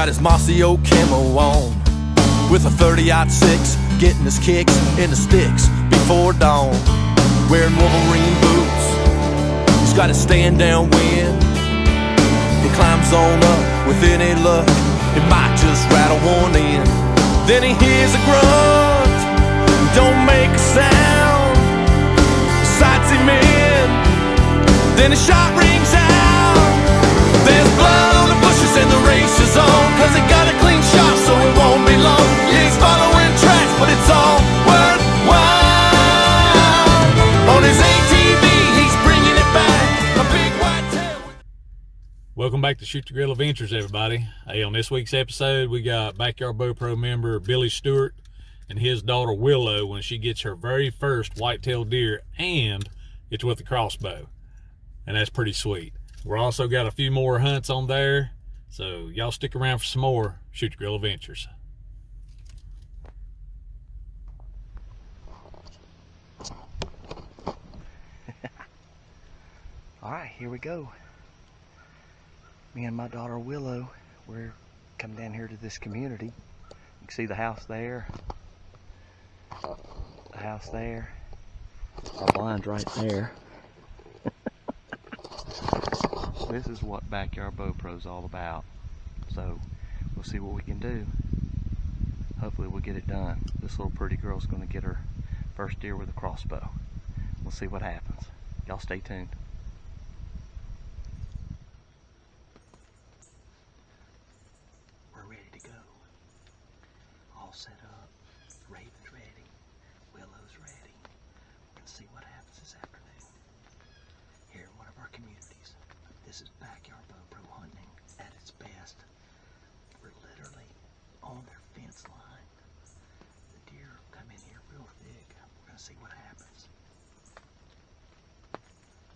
got his mossy oak camo on, with a 30-06, getting his kicks in the sticks before dawn. Wearing Wolverine boots, he's got a stand down wind. He climbs on up, with any luck, it might just rattle one in. Then he hears a grunt, don't make a sound. Sights him in, then a shot rings out. There's blood on the bushes and the race is on, cause he got a clean shot so it won't be long. Yeah, he's following tracks, but it's all worthwhile. On his ATV, he's bringing it back, a big whitetail. Welcome back to Shoot the Grill Adventures, everybody. Hey, on this week's episode, we got Backyard Bow Pro member Billy Stewart and his daughter Willow when she gets her very first whitetail deer, and it's with a crossbow, and that's pretty sweet. We're also got a few more hunts on there, so y'all stick around for some more Shoot the Grill Adventures. All right, here we go. Me and my daughter Willow, we're coming down here to this community. You can see the house there, the house there, our blinds right there. This is what Backyard Bow Pro is all about. So we'll see what we can do. Hopefully we'll get it done. This little pretty girl's gonna get her first deer with a crossbow. We'll see what happens. Y'all stay tuned. We're ready to go. All set up. Raven's ready. Willow's ready. We're gonna see what happens this afternoon here in one of our communities. This is Backyard Bow Pro hunting at its best. We're literally on their fence line. The deer come in here real thick. We're gonna see what happens.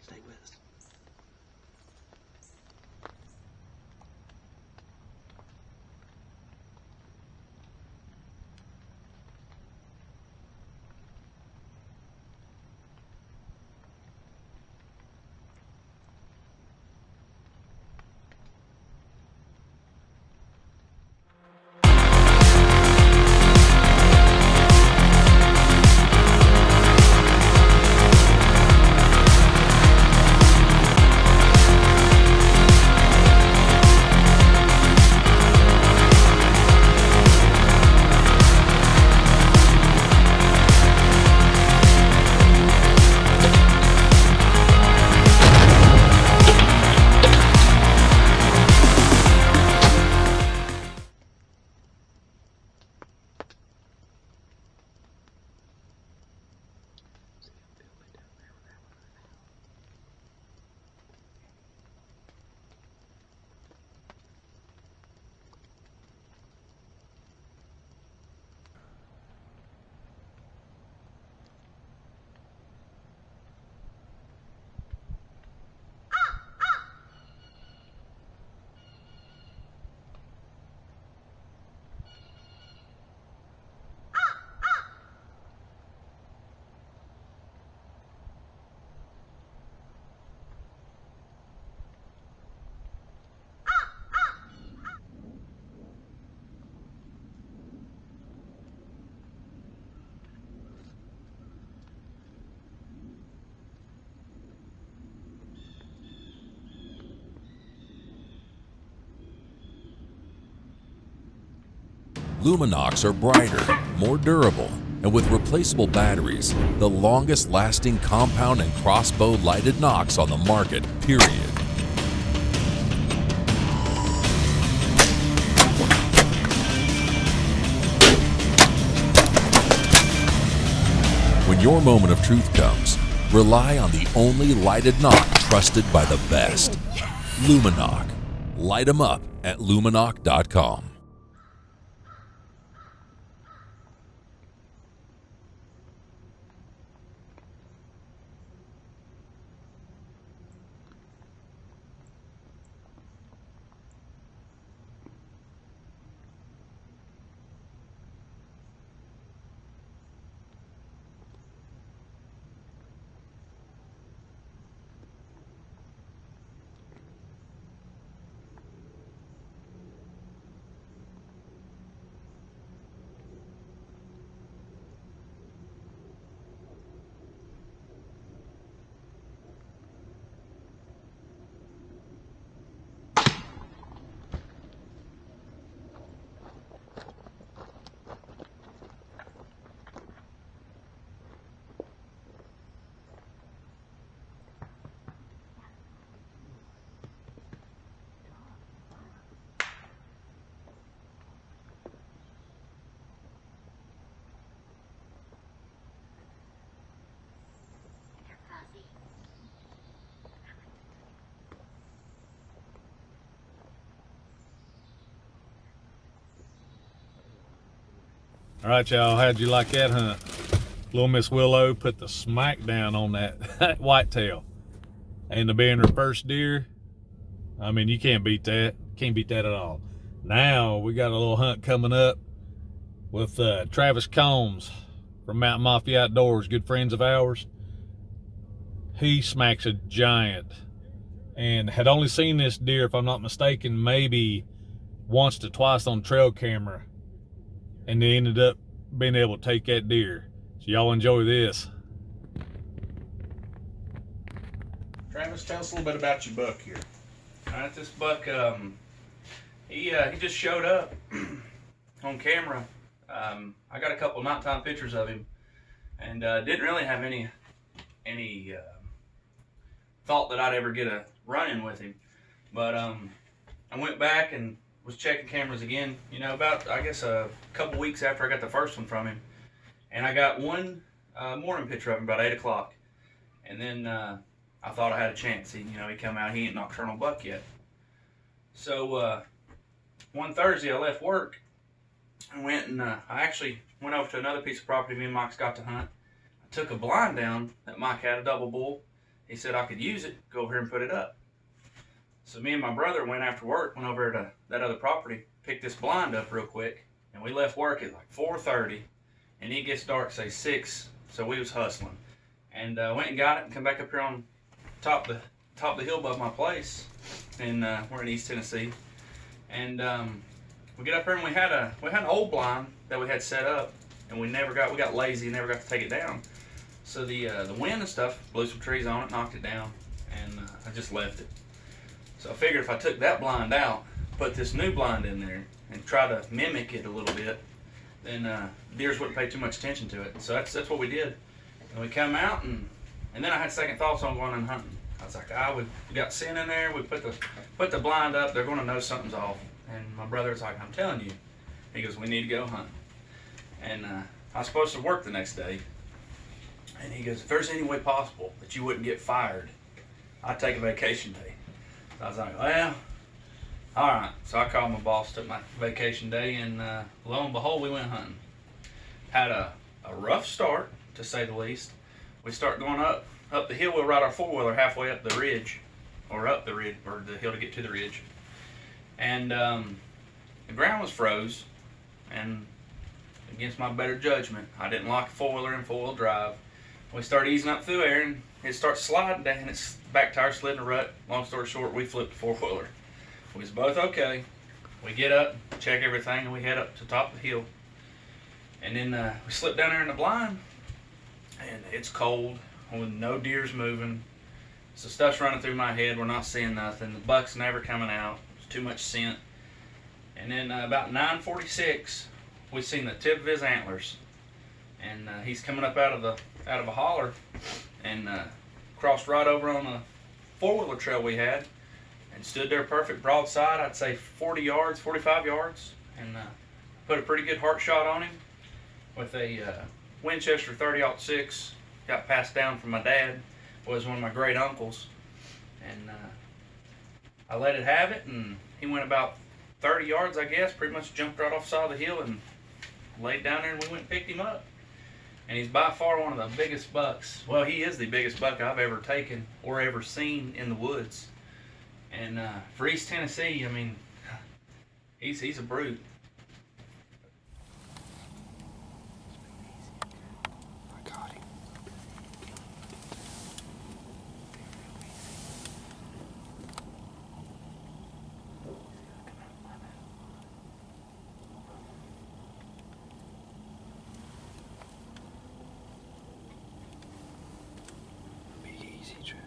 Stay with us. Luminox are brighter, more durable, and with replaceable batteries, the longest lasting compound and crossbow lighted nocks on the market, period. When your moment of truth comes, rely on the only lighted nock trusted by the best. Luminox. Light 'em up at luminox.com. All right, y'all, how'd you like that hunt? Little Miss Willow put the smack down on that whitetail. And to being her first deer, I mean, you can't beat that. Can't beat that at all. Now we got a little hunt coming up with Travis Combs from Mountain Mafia Outdoors, good friends of ours. He smacks a giant and had only seen this deer, if I'm not mistaken, maybe once to twice on trail camera, and they ended up being able to take that deer. So y'all enjoy this. Travis, tell us a little bit about your buck here. All right, this buck, he just showed up on camera. I got a couple nighttime pictures of him, and didn't really have any thought that I'd ever get a run-in with him. But I went back and was checking cameras again, you know, about, I guess, a couple weeks after I got the first one from him. And I got one morning picture of him about 8 o'clock. And then I thought I had a chance. He come out, he ain't nocturnal buck yet. So one Thursday I left work and went and I actually went over to another piece of property me and Mike's got to hunt. I took a blind down that Mike had, a double bull. He said I could use it, go over here and put it up. So me and my brother went after work, went over to that other property, picked this blind up real quick, and we left work at like 4:30, and it gets dark, say 6, so we was hustling. And went and got it and come back up here on top the hill above my place, and we're in East Tennessee. And we get up here and we had an old blind that we had set up, and we got lazy and never got to take it down. So the wind and stuff blew some trees on it, knocked it down, and I just left it. So I figured if I took that blind out, put this new blind in there, and try to mimic it a little bit, then deers wouldn't pay too much attention to it. So that's what we did. And we come out, and then I had second thoughts on going and hunting. I was like, we got sin in there. We put the blind up. They're going to know something's off. And my brother's like, I'm telling you. He goes, we need to go hunt. And I was supposed to work the next day. And he goes, if there's any way possible that you wouldn't get fired, I'd take a vacation day. So I was like, well, all right. So I called my boss, took my vacation day, and lo and behold, we went hunting. Had a rough start, to say the least. We start going up the hill. We'll ride our four-wheeler halfway up the ridge, or up the ridge, or the hill to get to the ridge. And the ground was froze, and against my better judgment, I didn't lock the four-wheeler in four-wheel drive. We started easing up through there, and it starts sliding down, and its back tire slid in a rut. Long story short, we flipped the four-wheeler. We was both okay. We get up, check everything, and we head up to the top of the hill. And then we slip down there in the blind, and it's cold, with no deers moving. So stuff's running through my head. We're not seeing nothing. The buck's never coming out. There's too much scent. And then about 9:46, we seen the tip of his antlers, and he's coming up out of a holler, and crossed right over on a four-wheeler trail we had, and stood there perfect broadside. I'd say 40 yards, 45 yards, and put a pretty good heart shot on him with a Winchester 30-06. Got passed down from my dad. Was one of my great uncles, and I let it have it, and he went about 30 yards, I guess. Pretty much jumped right off the side of the hill and laid down there, and we went and picked him up. And he's by far one of the biggest bucks. Well, he is the biggest buck I've ever taken or ever seen in the woods. And for East Tennessee, I mean, he's a brute. I got him. Be easy, Trip.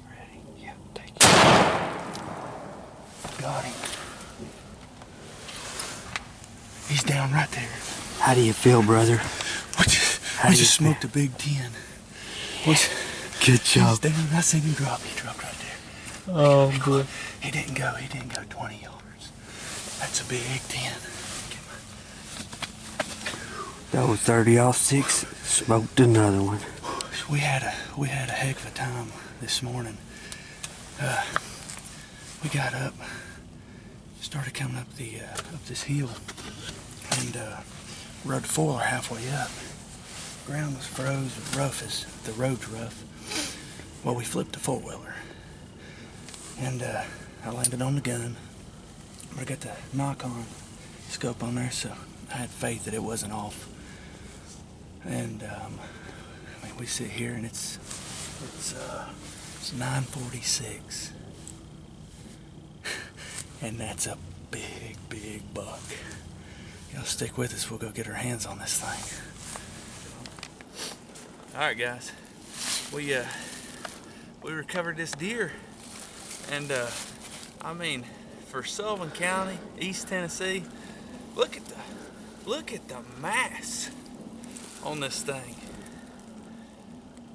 Ready? Yeah, take it. Got him. He's down right there. How do you feel, brother? We do you just smoked a big 10. What's Good He's job. down. I seen him drop. He dropped right there. Oh, good. He didn't go 20 yards. That's a big 10. That was 30-06. Smoked another one. We had a heck of a time this morning. We got up started coming up this hill, and rode the foiler halfway up. Ground was froze, rough as the road's rough. Well, we flipped the four-wheeler, and I landed on the gun. I got the knock-on scope on there, so I had faith that it wasn't off. And I mean, we sit here, and it's 9:46, and that's a big buck. Y'all stick with us. We'll go get our hands on this thing. All right, guys. We recovered this deer, and I mean, for Sullivan County, East Tennessee, look at the mass on this thing.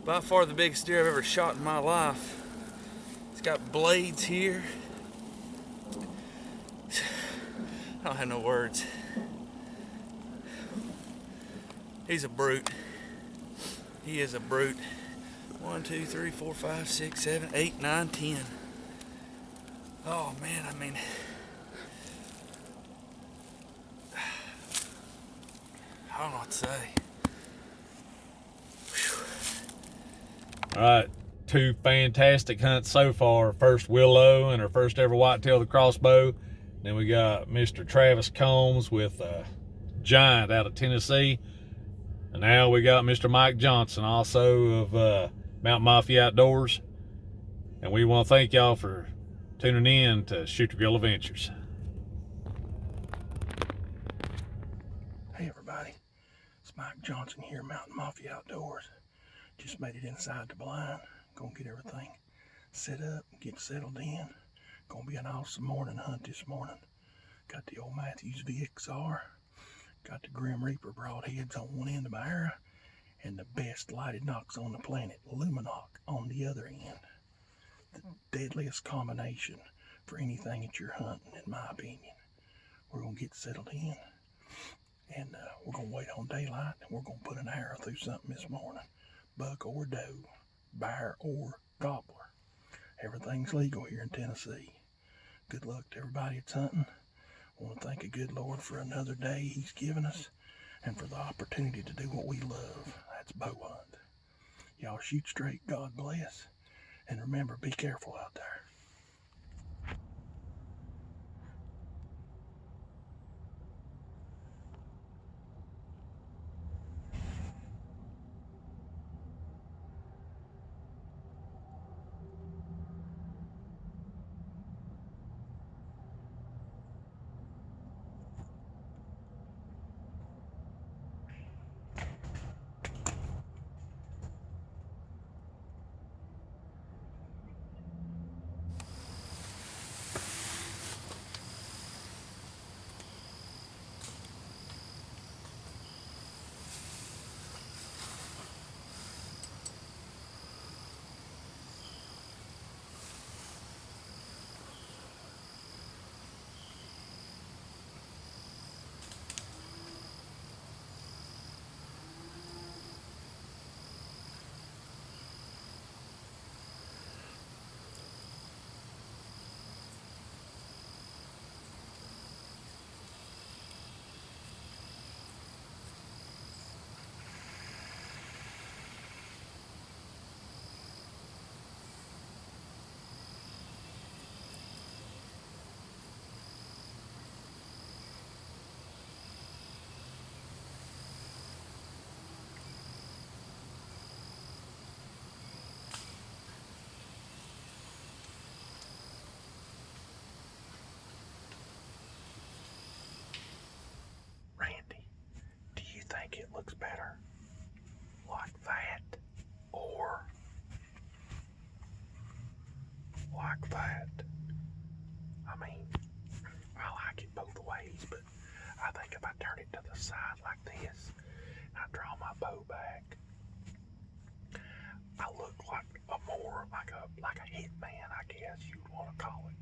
By far the biggest deer I've ever shot in my life. It's got blades here. I don't have no words. He's a brute. He is a brute. 1, 2, 3, 4, 5, 6, 7, 8, 9, 10. Oh man, I mean, I don't know what to say. All right, 2 fantastic hunts so far. First Willow and her first ever whitetail with a crossbow. Then we got Mr. Travis Combs with a giant out of Tennessee. And now we got Mr. Mike Johnson, also of Mountain Mafia Outdoors. And we want to thank y'all for tuning in to Shoot Your Grill Adventures. Hey everybody, it's Mike Johnson here, Mountain Mafia Outdoors. Just made it inside the blind. Gonna get everything set up, get settled in. Gonna be an awesome morning hunt this morning. Got the old Matthews VXR. Got the Grim Reaper broadheads on one end of my arrow, and the best lighted nocks on the planet, Luminoc, on the other end. The deadliest combination for anything that you're hunting, in my opinion. We're gonna get settled in, and we're gonna wait on daylight, and we're gonna put an arrow through something this morning. Buck or doe, bear or gobbler. Everything's legal here in Tennessee. Good luck to everybody that's hunting. I want to thank a good Lord for another day He's given us, and for the opportunity to do what we love. That's bow hunt. Y'all shoot straight, God bless, and remember, be careful out there. Randy, do you think it looks better like that or like that? I mean, I like it both ways, but I think if I turn it to the side like this, and I draw my bow back, I look like a more like a hitman, I guess you'd want to call it.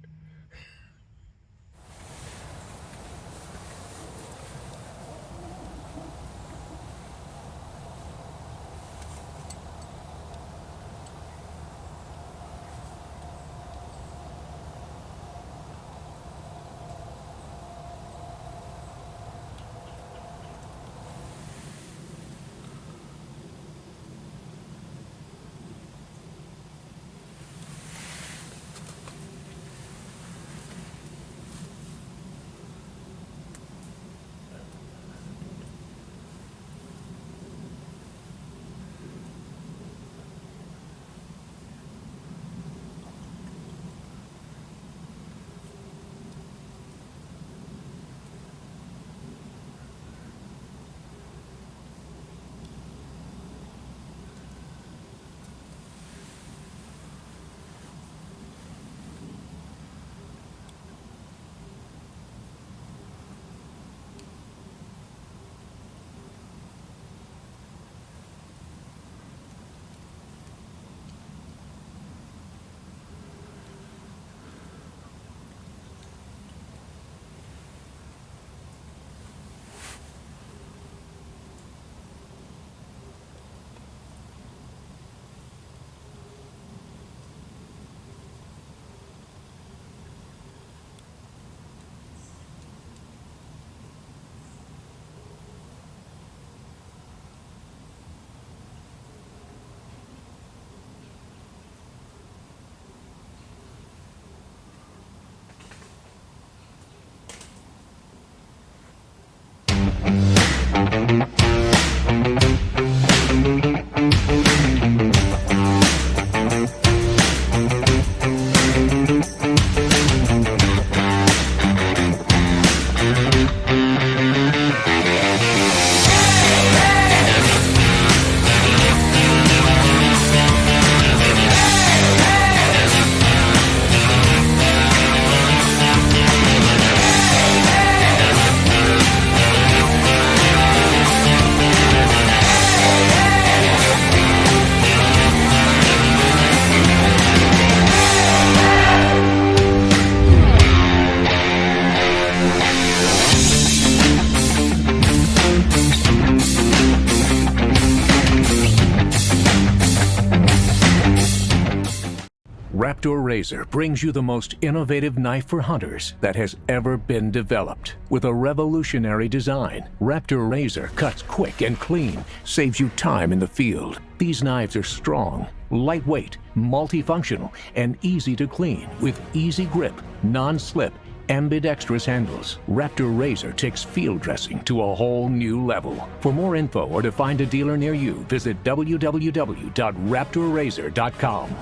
Razor brings you the most innovative knife for hunters that has ever been developed. With a revolutionary design, Raptor Razor cuts quick and clean, saves you time in the field. These knives are strong, lightweight, multifunctional, and easy to clean with easy grip, non-slip, ambidextrous handles. Raptor Razor takes field dressing to a whole new level. For more info or to find a dealer near you, visit www.raptorrazor.com.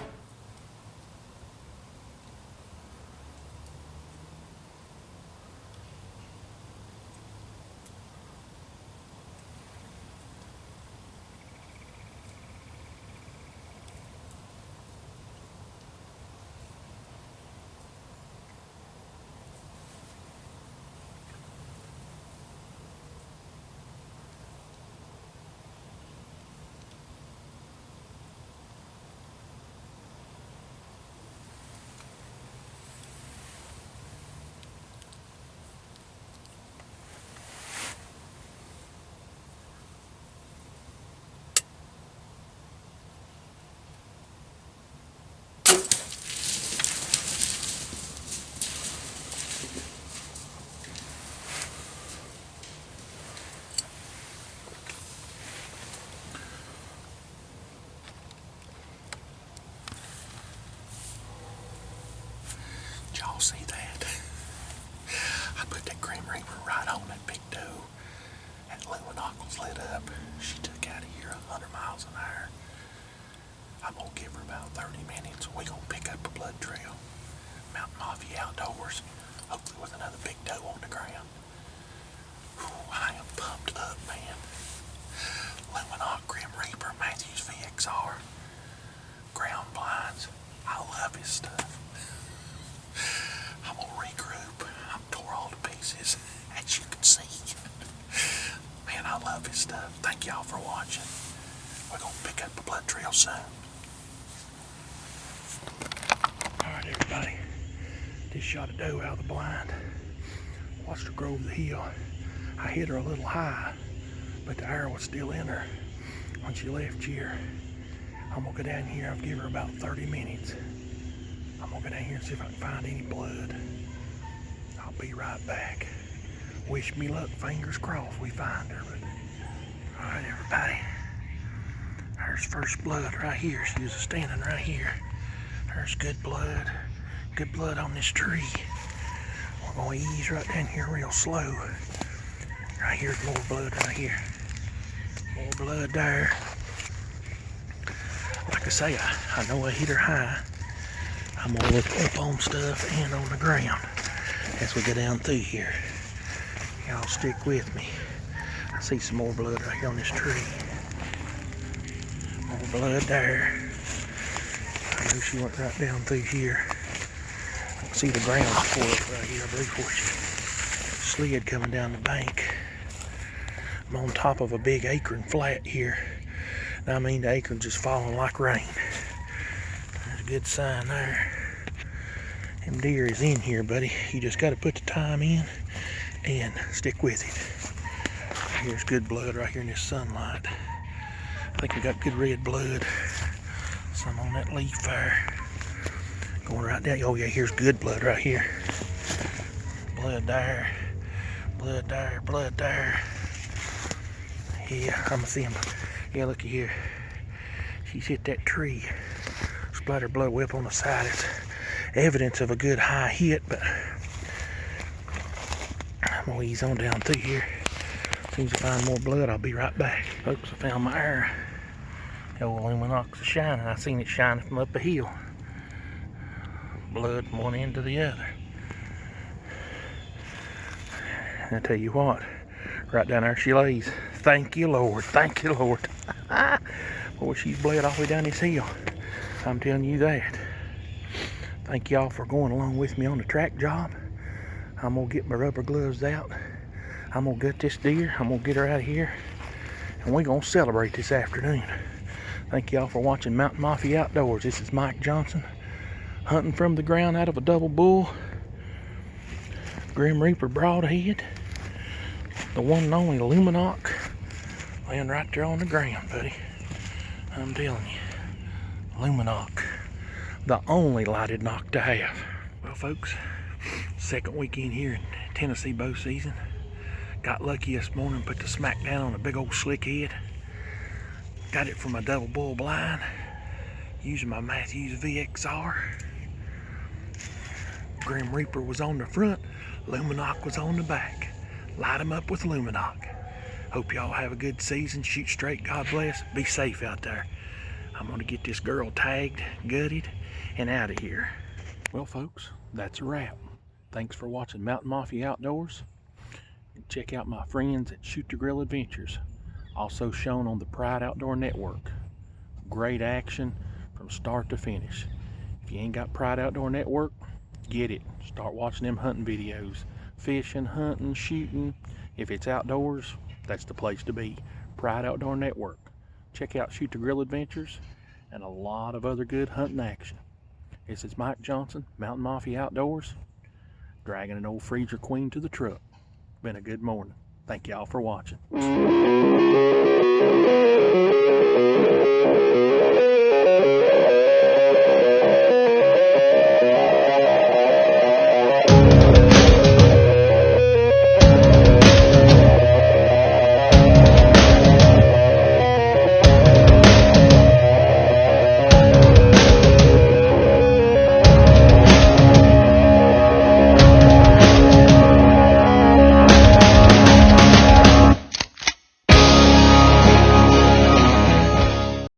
Y'all see that? I put that Grim Reaper right on that big doe. That Luminoc was lit up. She took out of here 100 miles an hour. I'm gonna give her about 30 minutes. We gonna pick up a blood trail. Mountain Mafia Outdoors. Hopefully with another big doe on the ground. Whew, I am pumped up, man. Luminoc, Grim Reaper, Matthews VXR. Ground blinds. I love his stuff. I'm gonna regroup. I'm tore all to pieces, as you can see. Man, I love his stuff. Thank y'all for watching. We're gonna pick up the blood trail soon. Alright, everybody. Just shot a doe out of the blind. Watched her go over the hill. I hit her a little high, but the arrow was still in her when she left here. I'm gonna go down here. I'll give her about 30 minutes. I'm gonna go down here and see if I can find any blood. I'll be right back. Wish me luck, fingers crossed we find her. Alright, everybody. There's first blood right here. She was standing right here. There's good blood. Good blood on this tree. We're gonna ease right down here real slow. Right here's more blood right here. More blood there. Like I say, I know I hit her high. I'm gonna look up on stuff and on the ground as we go down through here. Y'all stick with me. I see some more blood right here on this tree. More blood there. I know she went right down through here. I can see the ground pour up right here. I believe where she slid coming down the bank. I'm on top of a big acorn flat here. I mean, the acorn just falling like rain. That's a good sign there. Them deer is in here, buddy. You just got to put the time in and stick with it. Here's good blood right here in this sunlight. I think we got good red blood. Some on that leaf there. Going right down. Oh yeah, here's good blood right here. Blood there. Blood there. Blood there. Yeah, I'm gonna see him. Yeah, looky here. She's hit that tree. Splattered blood way up on the side. It's evidence of a good high hit, but I'm gonna ease on down through here. As soon as I find more blood, I'll be right back. Folks, I found my arrow. The old Luminox is shining. I seen it shining from up the hill. Blood from one end to the other. And I tell you what, right down there she lays. Thank you, Lord. Thank you, Lord. Boy, she's bled all the way down this hill. I'm telling you that. Thank y'all for going along with me on the track job. I'm gonna get my rubber gloves out. I'm gonna gut this deer. I'm gonna get her out of here. And we're gonna celebrate this afternoon. Thank y'all for watching Mountain Mafia Outdoors. This is Mike Johnson, hunting from the ground out of a double bull. Grim Reaper broadhead. The one and only Luminoc. Laying right there on the ground, buddy. I'm telling you. Luminoc. the only lighted knock to have. Well, folks, second weekend here in Tennessee bow season. Got lucky this morning, put the smack down on a big old slick head. Got it from a double bull blind using my Matthews VXR. Grim Reaper was on the front, Luminoc was on the back. Light 'em up with Luminoc. Hope y'all have a good season. Shoot straight, God bless. Be safe out there. I'm gonna get this girl tagged, gutted, and out of here. Well, folks, that's a wrap. Thanks for watching Mountain Mafia Outdoors. And check out my friends at Shoot the Grill Adventures, also shown on the Pride Outdoor Network. Great action from start to finish. If you ain't got Pride Outdoor Network, get it. Start watching them hunting videos. Fishing, hunting, shooting. If it's outdoors, that's the place to be. Pride Outdoor Network. Check out Shoot the Grill Adventures and a lot of other good hunting action. This is Mike Johnson, Mountain Mafia Outdoors, dragging an old freezer queen to the truck. Been a good morning. Thank y'all for watching.